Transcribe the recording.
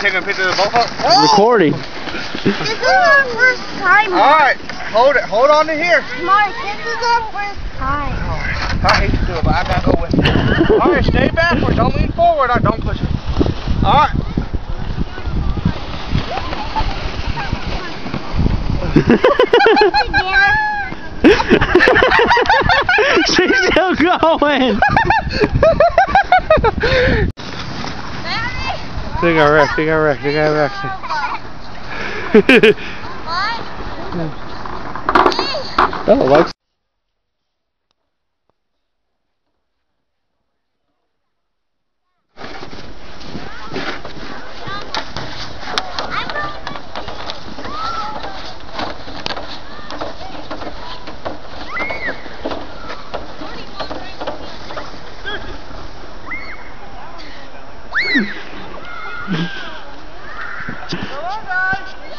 taking a picture of both of them? Recording. This is our first time. Alright, hold it. Hold on to here. Mark, this is our first time. Alright, I hate to do it, but I gotta go with it. Alright, stay backward. Don't lean forward. Don't push it. Alright. She's still going. She got wrecked. She got wrecked. She got wrecked. Oh, like. Come on, guys.